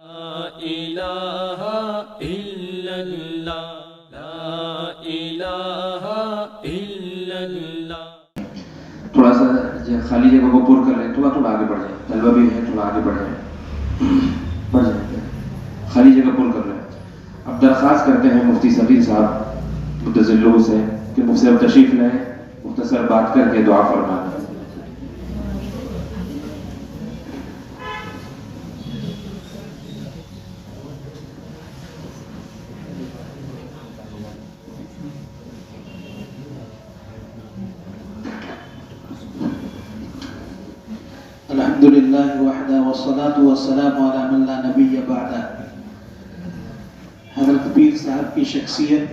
لا الہ الا اللہ لا الہ الا اللہ. تھوڑا سا خالی جگہ کو پر کر لیں, تھوڑا آگے بڑھ جائیں, طلبہ بھی ہے, تھوڑا آگے بڑھ جائیں, خالی جگہ پر کر لیں. اب درخواست کرتے ہیں مفتی صغیر صاحب متظلہ سے کہ مجھ سے اب تشریف لیں, مختصر بات کر کے دعا فرمائیں. الحمدللہ وحدہ والصلاة والسلام علی من لا نبی بعدہ. حضرت پیر صاحب کی شخصیت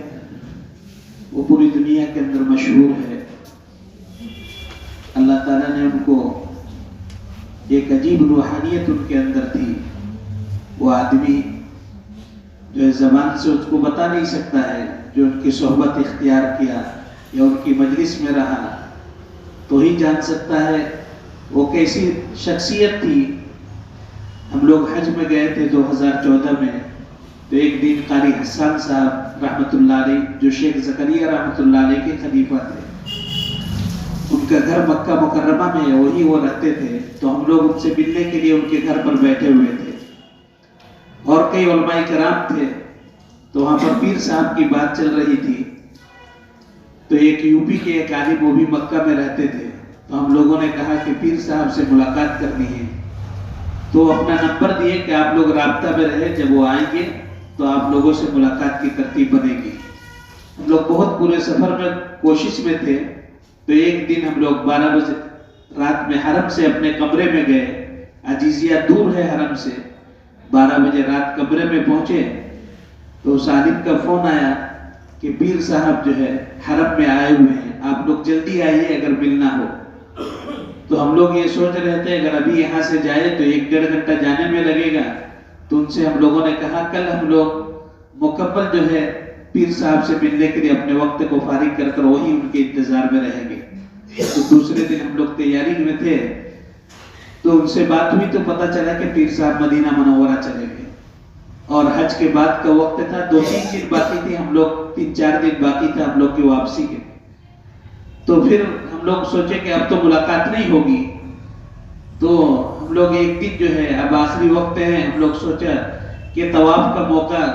وہ پوری دنیا کے اندر مشہور ہے. اللہ تعالیٰ نے ان کو ایک عجیب روحانیت ان کے اندر تھی. وہ آدمی جو زبان سے اس کو بتا نہیں سکتا ہے, جو ان کی صحبت اختیار کیا یا ان کی مجلس میں رہا تو ہی جان سکتا ہے وہ کیسی شخصیت تھی. ہم لوگ حج میں گئے تھے 2014 میں, تو ایک دن قاری حسان صاحب رحمۃ اللہ علیہ جو شیخ زکریا رحمۃ اللہ علیہ کے خلیفہ تھے, ان کا گھر مکہ مکرمہ میں ہے, وہی وہ رہتے تھے. تو ہم لوگ ان سے ملنے کے لیے ان کے گھر پر بیٹھے ہوئے تھے, اور کئی علماء کرام تھے. تو وہاں پر پیر صاحب کی بات چل رہی تھی. تو ایک یو پی کے ایک عالم وہ بھی مکہ میں رہتے تھے. تو ہم لوگوں نے کہا کہ پیر صاحب سے ملاقات کرنی ہے. تو اپنا نمبر دیے کہ آپ لوگ رابطہ میں رہے, جب وہ آئیں گے تو آپ لوگوں سے ملاقات کی ترتیب بنے گی. ہم لوگ بہت پورے سفر میں کوشش میں تھے. تو ایک دن ہم لوگ 12 بجے رات میں حرم سے اپنے کمرے میں گئے. عزیزیہ دور ہے حرم سے. 12 بجے رات کمرے میں پہنچے تو اس عالم کا فون آیا کہ پیر صاحب جو ہے حرم میں آئے ہوئے ہیں, آپ لوگ جلدی آئیے اگر ملنا ہو. تو ہم لوگ یہ سوچ رہے تھے اگر ابھی یہاں سے جائے تو 1-1.5 گھنٹہ جانے میں لگے گا. تو ان سے ہم لوگوں نے کہا کل ہم لوگ مکمل جو ہے پیر صاحب سے ملنے کے لیے اپنے وقت کو فارغ کر کر وہی ان کے انتظار میں رہیں گے. تو دوسرے دن ہم لوگ تیاری میں تھے. تو ان سے بات ہوئی تو پتہ چلا کہ پیر صاحب مدینہ منورہ چلے گئے, اور حج کے بعد کا وقت تھا. 2-3 دن باقی تھی, ہم لوگ 3-4 دن باقی تھا ہم لوگ کی واپسی کے. تو پھر ہم لوگ سوچے کہ اب تو ملاقات نہیں ہوگی. تو ہم لوگ ایک دن جو ہے اب آخری وقت ہے, ہم لوگ سوچا کہ طواف کا موقع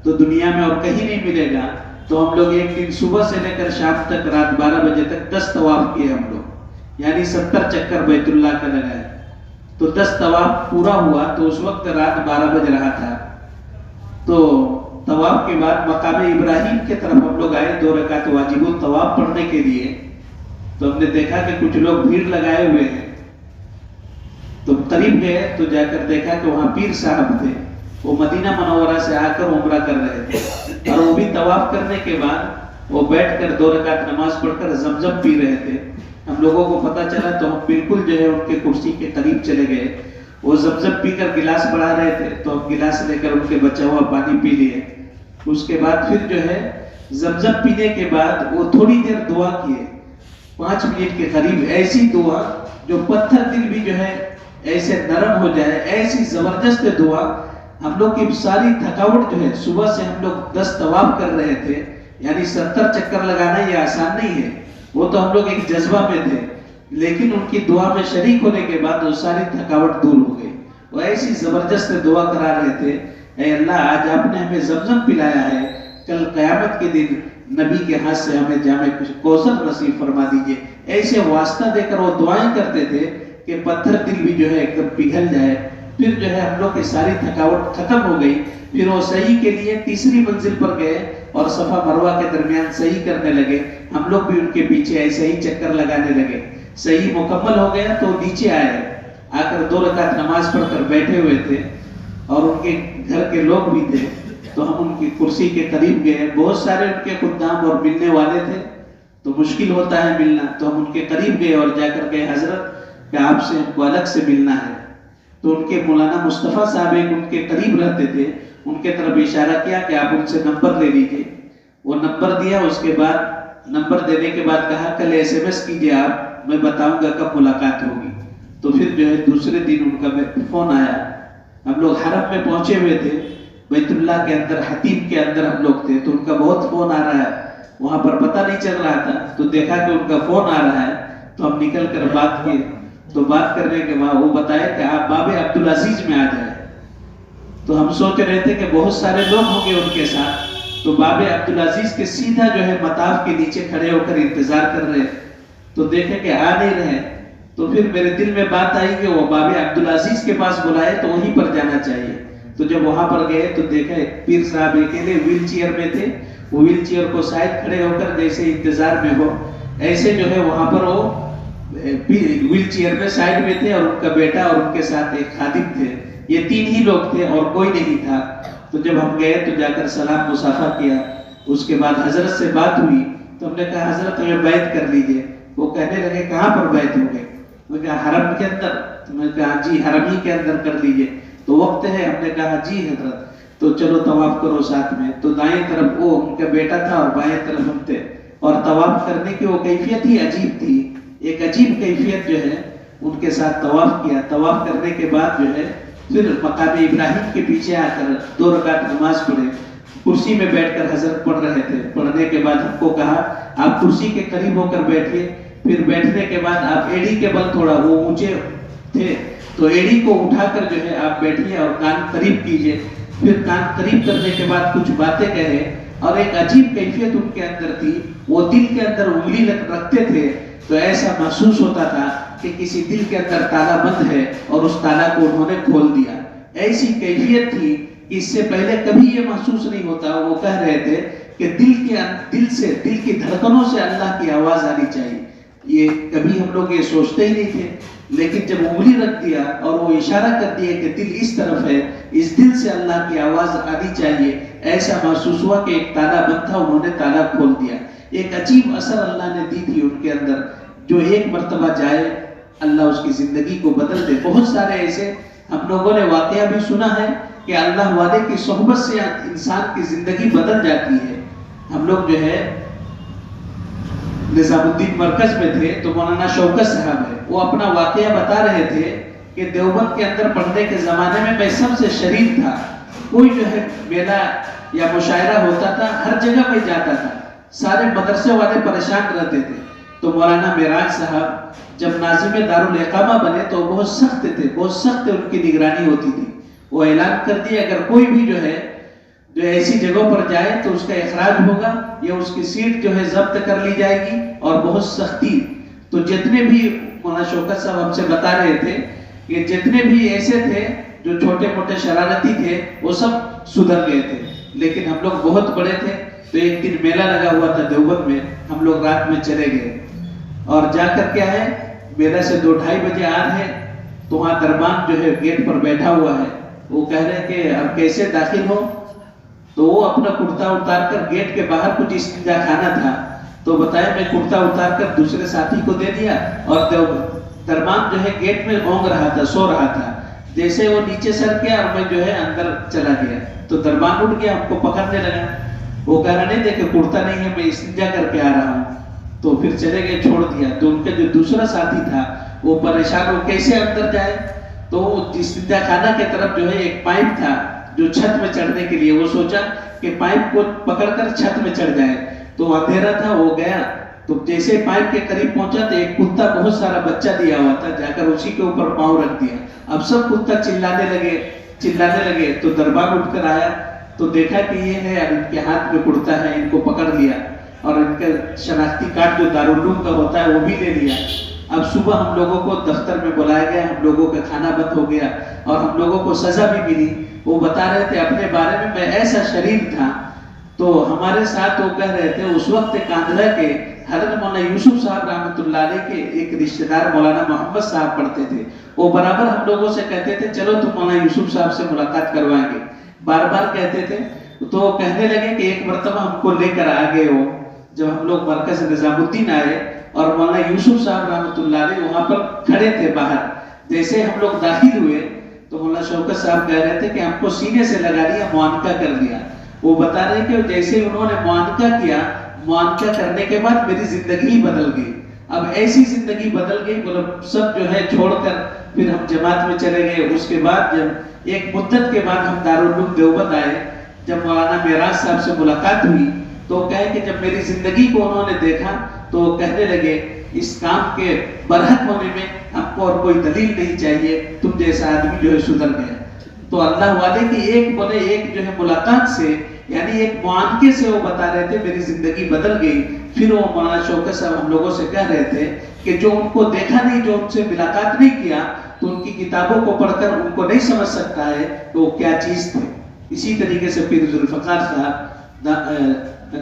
تو دنیا میں اور کہیں نہیں ملے گا. تو ہم لوگ ایک دن صبح سے لے کر شام تک رات 12 بجے تک 10 طواف کیے ہم لوگ, یعنی 70 چکر بیت اللہ کا لگائے. تو 10 طواف پورا ہوا تو اس وقت رات 12 بج رہا تھا. تو طواف کے بعد مقام ابراہیم کے طرف ہم لوگ آئے 2 رکعت واجب الطواف پڑھنے کے لیے. تو ہم نے دیکھا کہ کچھ لوگ بھیڑ لگائے ہوئے ہیں. تو قریب گئے تو جا کر دیکھا کہ وہاں پیر صاحب تھے, وہ مدینہ منورہ سے آ کر عمرہ کر رہے تھے. اور وہ بھی طواف کرنے کے بعد وہ بیٹھ کر 2 رکعت نماز پڑھ کر زمزم پی رہے تھے. ہم لوگوں کو پتہ چلا تو ہم بالکل جو ہے ان کے کرسی کے قریب چلے گئے. وہ زمزم پی کر گلاس بڑھا رہے تھے تو ہم گلاس لے کر ان کے بچا ہوا پانی پی لیے. اس کے بعد پھر جو ہے زمزم پینے کے بعد وہ تھوڑی دیر دعا کیے, 5 منٹ کے قریب. ایسی دعا جو پتھر دل بھی جو ہے ایسے نرم ہو جائے, ایسی زبردست دعا. ہم لوگ کی ساری تھکاوٹ جو ہے, صبح سے ہم لوگ 10 طواف کر رہے تھے, یعنی 70 چکر لگانا یہ آسان نہیں ہے. وہ تو ہم لوگ ایک جذبہ میں تھے, لیکن ان کی دعا میں شریک ہونے کے بعد وہ ساری تھکاوٹ دور ہو گئی. وہ ایسی زبردست دعا کرا رہے تھے, اے اللہ آج آپ نے ہمیں زمزم پلایا ہے, کل قیامت کے دن نبی کے ہاتھ سے ہمیں جامع کوثر نصیب فرما دیجئے. ایسے واسطہ دے کر وہ دعائیں کرتے تھے کہ پتھر دل بھی جو ہے ایک دم پگھل جائے. پھر جو ہے ہم لوگ کی ساری تھکاوٹ ختم ہو گئی. پھر وہ صحیح کے لیے تیسری منزل پر گئے اور صفا مروہ کے درمیان صحیح کرنے لگے. ہم لوگ بھی ان کے پیچھے ایسے ہی چکر لگانے لگے. صحیح مکمل ہو گیا تو نیچے آئے, آ کر 2 رکعت نماز پڑھ کر بیٹھے ہوئے تھے, اور ان کے گھر کے لوگ بھی تھے. تو ہم ان کی کرسی کے قریب گئے. بہت سارے ان کے خدام اور ملنے والے تھے, تو مشکل ہوتا ہے ملنا. تو ہم ان کے قریب گئے اور جا کر گئے, حضرت کہ آپ سے ہم کو الگ سے ملنا ہے. تو ان کے مولانا مصطفیٰ صاحب ایک ان کے قریب رہتے تھے, ان کے طرف اشارہ کیا کہ آپ ان سے نمبر لے لیجئے. وہ نمبر دیا. اس کے بعد نمبر دینے کے بعد کہا کل SMS کیجئے آپ, میں بتاؤں گا کب ملاقات ہوگی. تو پھر جو ہے دوسرے دن ان کا فون آیا ہم لوگ حرم میں پہنچے ہوئے تھے، بیت اللہ کے اندر حتیم کے اندر ہم لوگ تھے، تو ان کا بہت فون آ رہا ہے، وہاں پر پتہ نہیں چل رہا تھا، تو دیکھا کہ ان کا فون آ رہا ہے، تو ہم نکل کر بات کیے، تو بات کرنے کے بعد وہ بتایا کہ آپ باب عبدالعزیز میں آ جائیں۔ تو ہم سوچ رہے تھے کہ بہت سارے لوگ ہوں گے ان کے ساتھ، تو باب عبدالعزیز کے سیدھا جو ہے مطاف کے نیچے کھڑے ہو کر انتظار کر رہے، تو دیکھے کہ آ نہیں رہے، تو پھر میرے دل میں بات آئی کہ وہ باب عبدالعزیز کے پاس بلائے تو وہیں پر جانا چاہیے۔ تو جب وہاں پر گئے تو دیکھے پیر صاحب اکیلے ویل چیئر میں تھے، وہ ویل چیئر کو سائڈ کھڑے ہو کر جیسے انتظار میں ہو ایسے جو ہے وہاں پر وہ ویل چیئر میں سائڈ میں تھے، اور ان کا بیٹا اور ان کے ساتھ ایک خادم تھے، یہ 3 ہی لوگ تھے اور کوئی نہیں تھا۔ تو جب ہم گئے تو جا کر سلام مصافحہ کیا، اس کے بعد حضرت سے بات ہوئی، تو ہم نے کہا حضرت ہمیں بیعت کر لیجئے۔ وہ کہنے لگے کہاں پر بیعت ہوگے؟ میں نے کہا حرم کے اندر۔ تو میں نے کہا جی حرم ہی کے اندر کر لیجئے، تو وقت ہے؟ ہم نے کہا جی حضرت، تو چلو طواف کرو ساتھ میں۔ تو دائیں طرف وہ ان کا بیٹا تھا اور بائیں طرف ہم تھے، اور طواف کرنے کی وہ کیفیت ہی عجیب تھی، ایک عجیب کیفیت جو ہے ان کے ساتھ طواف کیا۔ طواف کرنے کے بعد جو ہے پھر مقام ابراہیم کے پیچھے آ کر 2 رکعت نماز پڑھے، کرسی میں بیٹھ کر حضرت پڑھ رہے تھے۔ پڑھنے کے بعد ہم کو کہا آپ کرسی کے قریب ہو کر بیٹھیے، پھر بیٹھنے کے بعد آپ ایڑی کے بل تھوڑا وہ اونچے تھے تو ایڑی کو اٹھا کر جو ہے آپ بیٹھیے اور کان قریب کیجئے۔ پھر کان قریب کرنے کے بعد کچھ باتیں کہے، اور ایک عجیب کیفیت ان کے اندر تھی، وہ دل کے اندر انگلی رکھتے تھے تو ایسا محسوس ہوتا تھا کہ کسی دل کے اندر تالا بند ہے اور اس تالا کو انہوں نے کھول دیا۔ ایسی کیفیت تھی کہ اس سے پہلے کبھی یہ محسوس نہیں ہوتا۔ وہ کہہ رہے تھے کہ دل کی دھڑکنوں سے اللہ کی آواز آنی چاہیے۔ یہ کبھی ہم لوگ یہ سوچتے ہی نہیں تھے، لیکن جب انگلی رکھ دیا اور وہ اشارہ کر دیا کہ دل اس طرف ہے، اس دل سے اللہ کی آواز آنی چاہیے، ایسا محسوس ہوا کہ ایک تالا بند تھا، انہوں نے تالا کھول دیا۔ ایک عجیب اثر اللہ نے دی تھی ان کے اندر، جو ایک مرتبہ جائے اللہ اس کی زندگی کو بدل دے۔ بہت سارے ایسے ہم لوگوں نے واقعہ بھی سنا ہے کہ اللہ والے کی صحبت سے انسان کی زندگی بدل جاتی ہے۔ ہم لوگ جو ہے نظام الدین مرکز میں تھے تو مولانا شوکت صاحب ہے، وہ اپنا واقعہ بتا رہے تھے کہ دیوبند کے اندر پڑھنے کے زمانے میں سب سے شریف تھا، کوئی جو ہے میلہ یا مشاعرہ ہوتا تھا ہر جگہ میں جاتا تھا، سارے مدرسے والے پریشان رہتے تھے۔ تو مولانا معراج صاحب جب ناظم دارالاقامہ بنے تو بہت سخت تھے، بہت سخت ان کی نگرانی ہوتی تھی۔ وہ اعلان کر دیا اگر کوئی بھی جو ہے جو ایسی جگہوں پر جائے تو اس کا اخراج ہوگا یا اس کی سیٹ جو ہے ضبط کر لی جائے گی، اور بہت سختی۔ تو جتنے بھی مولانا شوکت صاحب ہم سے بتا رہے تھے کہ جتنے بھی ایسے تھے جو چھوٹے موٹے شرارتی تھے وہ سب سدھر گئے تھے، لیکن ہم لوگ بہت بڑے تھے۔ تو ایک دن میلہ لگا ہوا تھا دیوبند میں، ہم لوگ رات میں چلے گئے اور جا کر کیا ہے میلہ سے 2-2:30 بجے آ رہے، تو وہاں دربان جو ہے گیٹ پر بیٹھا ہوا ہے، وہ کہہ رہے کہ اب کیسے داخل ہو؟ تو وہ اپنا کرتا اتار کر گیٹ کے باہر کچھ استنجا خانہ تھا، تو بتایا میں کرتا اتار کر دوسرے ساتھی کو دے دیا، اور دربان جو ہے گیٹ میں اونگ رہا تھا، سو رہا تھا، جیسے وہ نیچے سر گیا اور میں جو ہے اندر چلا گیا تو دربان اٹھ گیا، ہم کو پکڑنے لگا۔ وہ کہہ رہا نہیں دیکھے کرتا نہیں ہے، میں استنجا کر کے آ رہا ہوں، تو پھر چلے گئے، چھوڑ دیا۔ تو ان کا جو دوسرا ساتھی تھا وہ پریشان ہو کیسے اندر جائے، تو استنجا خانہ کے طرف جو ہے ایک پائپ تھا جو چھت میں چڑھنے کے لیے، وہ سوچا کہ پائپ کو پکڑ کر چھت میں چڑھ جائے، تو اندھیرا تھا، وہ گیا تو جیسے پائپ کے قریب پہنچا تو ایک کتا بہت سارا بچہ دیا ہوا تھا، جا کر اسی کے اوپر پاؤں رکھ دیا۔ اب سب کتا چلانے لگے تو دربان اٹھ کر آیا تو دیکھا کہ یہ ہے، اب ان کے ہاتھ میں کرتا ہے، ان کو پکڑ لیا اور ان کا شناختی کارڈ جو دارالعلوم کا ہوتا ہے وہ بھی لے لیا۔ اب صبح ہم لوگوں کو دفتر میں بلایا گیا، ہم لوگوں کا کھانا بند ہو گیا اور ہم لوگوں کو سزا بھی ملی۔ وہ بتا رہے تھے اپنے بارے میں ایسا شریر تھا، تو ہمارے ساتھ وہ کہہ رہے تھے اس وقت کاندھلا کے حضرت مولانا یوسف صاحب رحمۃ اللہ علیہ کے ایک رشتہ دار مولانا محمد صاحب پڑھتے تھے، وہ برابر ہم لوگوں سے کہتے تھے چلو تم مولانا یوسف صاحب سے ملاقات کروائیں گے، بار بار کہتے تھے۔ تو کہنے لگے کہ ایک مرتبہ ہم کو لے کر آگے ہو، جب ہم لوگ مرکز نظام الدین آئے اور مولانا یوسف صاحب رحمۃ اللہ علیہ وہاں پر کھڑے تھے باہر، جیسے ہم لوگ داخل ہوئے تو مولانا شوکت صاحب کہہ رہے تھے کہ ہم کو سینے سے لگا لیا، معانقہ کر لیا۔ وہ بتا رہے کہ جیسے انہوں نے معانقہ کیا، معانقہ کرنے کے بعد میری زندگی بدل گئی۔ اب ایسی زندگی بدل گئی، مطلب سب جو ہے چھوڑ کر پھر ہم جماعت میں چلے گئے۔ اس کے بعد جب ایک مدت کے بعد ہم دارالعلوم دیوبند آئے، جب مولانا معراج صاحب سے ملاقات ہوئی تو کہے کہ جب میری زندگی کو انہوں نے دیکھا تو کہنے لگے اس کام کے برحق ہونے میں ہم کو اور کوئی دلیل نہیں چاہیے، تم جیسا آدمی جو ہے سدھر گیا۔ تو اللہ والے کی ایک جو ہے ملاقات سے، یعنی ایک معانقے سے وہ بتا رہے تھے میری زندگی بدل گئی۔ پھر وہ مولانا شوکت صاحب ہم لوگوں سے کہہ رہے تھے کہ جو ان کو دیکھا نہیں، جو ان سے ملاقات نہیں کیا، تو ان کی کتابوں کو پڑھ کر ان کو نہیں سمجھ سکتا ہے کہ وہ کیا چیز تھے۔ اسی طریقے سے پیر ذوالفقار صاحب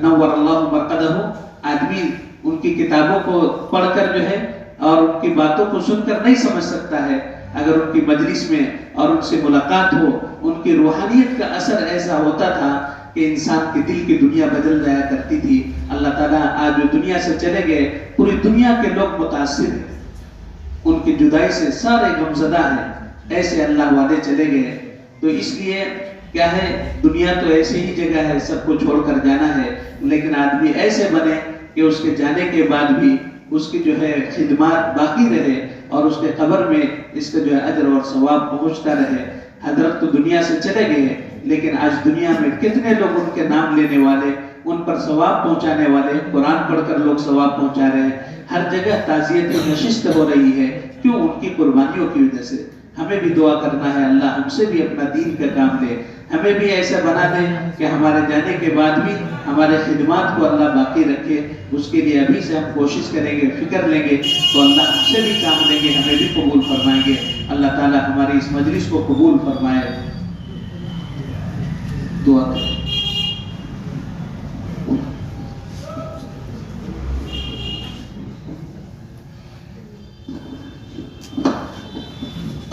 نور اللہ مرقدہ، آدمی ان کی کتابوں کو پڑھ کر جو ہے اور ان کی باتوں کو سن کر نہیں سمجھ سکتا ہے، اگر ان کی مجلس میں اور ان سے ملاقات ہو، ان کی روحانیت کا اثر ایسا ہوتا تھا کہ انسان کے دل کی دنیا بدل جایا کرتی تھی۔ اللہ تعالیٰ آج جو دنیا سے چلے گئے، پوری دنیا کے لوگ متاثر ہیں، ان کی جدائی سے سارے غمزدہ ہیں، ایسے اللہ والے چلے گئے۔ تو اس لیے کیا ہے، دنیا تو ایسی ہی جگہ ہے، سب کو چھوڑ کر جانا ہے، لیکن آدمی ایسے بنے کہ اس کے جانے کے بعد بھی اس کی جو ہے خدمات باقی رہے اور اس کے قبر میں اس کا جو ہے اجر اور ثواب پہنچتا رہے۔ حضرت تو دنیا سے چلے گئے، لیکن آج دنیا میں کتنے لوگ ان کے نام لینے والے، ان پر ثواب پہنچانے والے، قرآن پڑھ کر لوگ ثواب پہنچا رہے ہیں، ہر جگہ تعزیت کی نشست ہو رہی ہے، کیوں؟ ان کی قربانیوں کی وجہ سے۔ ہمیں بھی دعا کرنا ہے اللہ ہم سے بھی اپنا دین کا کام لے، ہمیں بھی ایسا بنا دے کہ ہمارے جانے کے بعد بھی ہمارے خدمات کو اللہ باقی رکھے۔ اس کے لیے ابھی سے ہم کوشش کریں گے، فکر لیں گے تو اللہ ہم سے بھی کام لیں گے، ہمیں بھی قبول فرمائیں گے۔ اللہ تعالی ہماری اس مجلس کو قبول فرمائے۔ دعا کریں۔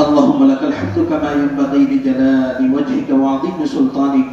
اللهم لك الحمد كما ينبغي لجلال وجهك وعظيم سلطانك،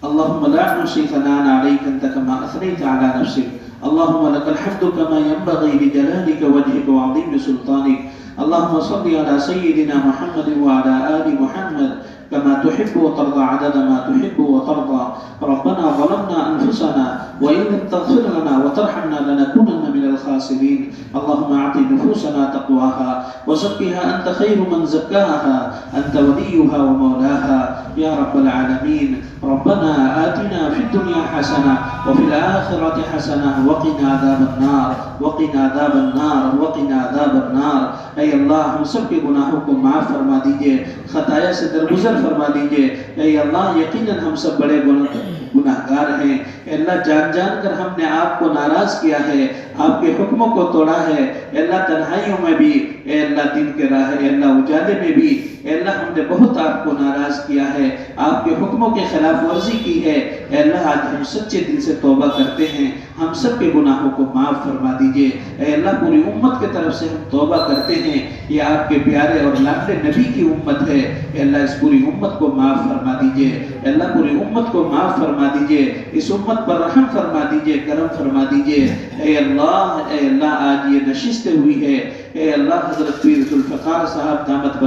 اللهم لا نحصي ثناء عليك أنت كما أثنيت على نفسك، اللهم لك الحمد كما ينبغي لجلالك وجهك وعظيم سلطانك، اللهم صل على سيدنا محمد وعلى آل محمد كما تحب وترضى عدد ما تحب وترضى. ربنا ظلمنا أنفسنا وإن لم تغفر لنا وترحمنا لنكونن من الخاسرين. اللهم أعط نفوسنا تقواها وزكها أنت خير من زكاها، أنت وليها ومولاها يا رب العالمين. ربنا آتنا في الدنيا حسنة وفي الآخرة حسنة وقنا عذاب النار، وقنا عذاب النار، وقنا عذاب النار. اے اللہ ہم سب کے گناہوں کو معاف فرما دیجئے، خطایا سے درگزر فرما دیجئے۔ اے اللہ یقیناً ہم سب بڑے گناہگار ہیں۔ اے اللہ جان جان کر ہم نے آپ کو ناراض کیا ہے، آپ کے حکموں کو توڑا ہے۔ اے اللہ تنہائیوں میں بھی، اے اللہ دن کے راہ، اے اللہ اجالے میں بھی، اے اللہ ہم نے بہت آپ کو ناراض کیا ہے، آپ کے حکموں کے خلاف ورزی کی ہے۔ اے اللہ آج ہم سچے دل سے توبہ کرتے ہیں، ہم سب کے گناہوں کو معاف فرما دیجئے۔ اے اللہ پوری امت کے طرف سے ہم توبہ کرتے ہیں، یہ آپ کے پیارے اور لاڈلے نبی کی امت ہے۔ اے اللہ اس پوری امت کو معاف فرما دیجئے، اے اللہ پوری امت کو معاف فرما دیجئے، اس امت پر رحم فرما دیجئے، کرم فرما دیجئے۔ اے اللہ آج یہ نشست ہوئی ہے، اے اللہ حضرت پیر ذوالفقار صاحب دامت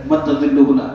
مدد ظلہ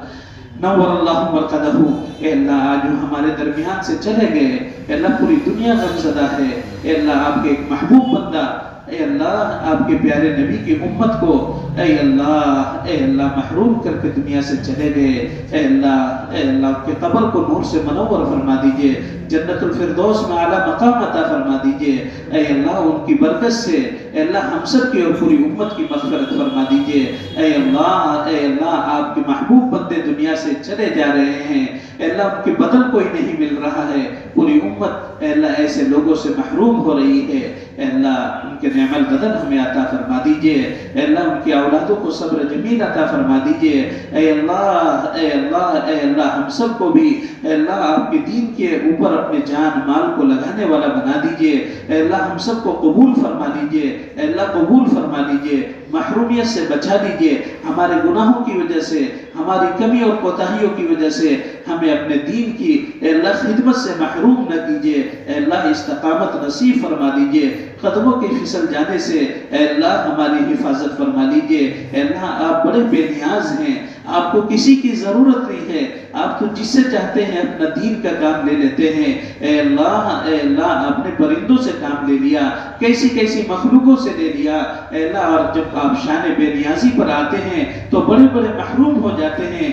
نور اللہ مرقدہ، اے اللہ آج ہمارے درمیان سے چلے گئے۔ اے اللہ پوری دنیا غمزدہ ہے، اے اللہ آپ کے ایک محبوب بندہ، اے اللہ آپ کے پیارے نبی کی امت کو اے اللہ محروم کر کے دنیا سے چلے گئے۔ اے اللہ آپ کے قبر کو نور سے منور فرما دیجئے، جنت الفردوس میں اعلیٰ مقام عطا فرما دیجئے۔ اے اللہ ان کی برکت سے اے اللہ ہم سب کی اور پوری امت کی مغفرت فرما دیجئے۔ اے اللہ آپ کے محبوب بندے دنیا سے چلے جا رہے ہیں، اے اللہ ان کے بدل کوئی نہیں مل رہا ہے، پوری امت اے اللہ ایسے لوگوں سے محروم ہو رہی ہے۔ اے اللہ ان کے نعم البدل ہمیں عطا فرما دیجئے، اے اللہ ان کی اولادوں کو صبر جمیل عطا فرما دیجئے۔ اے اللہ ہم سب کو بھی اے اللہ آپ کے دین کے اوپر اپنے جان مال کو لگانے والا بنا دیجئے۔ اے اللہ ہم سب کو قبول فرما دیجئے، اے اللہ قبول فرما دیجئے، محرومیت سے بچا دیجئے، ہمارے گناہوں کی وجہ سے، ہماری کمی اور کوتاہیوں کی وجہ سے ہمیں اپنے دین کی اے اللہ خدمت سے محروم نہ کیجئے۔ اے اللہ استقامت نصیب فرما دیجئے، قدموں کے پھسل جانے سے اے اللہ ہماری حفاظت فرما لیجئے۔ اے اللہ آپ بڑے بے نیاز ہیں، آپ کو کسی کی ضرورت نہیں ہے، آپ تو جس سے چاہتے ہیں اپنا دین کا کام لے لیتے ہیں۔ اے اللہ آپ نے پرندوں سے کام لے لیا، کیسی کیسی مخلوقوں سے لے لیا۔ اے اللہ اور جب آپ شان بے نیازی پر آتے ہیں تو بڑے بڑے محروم ہو جاتے ہیں،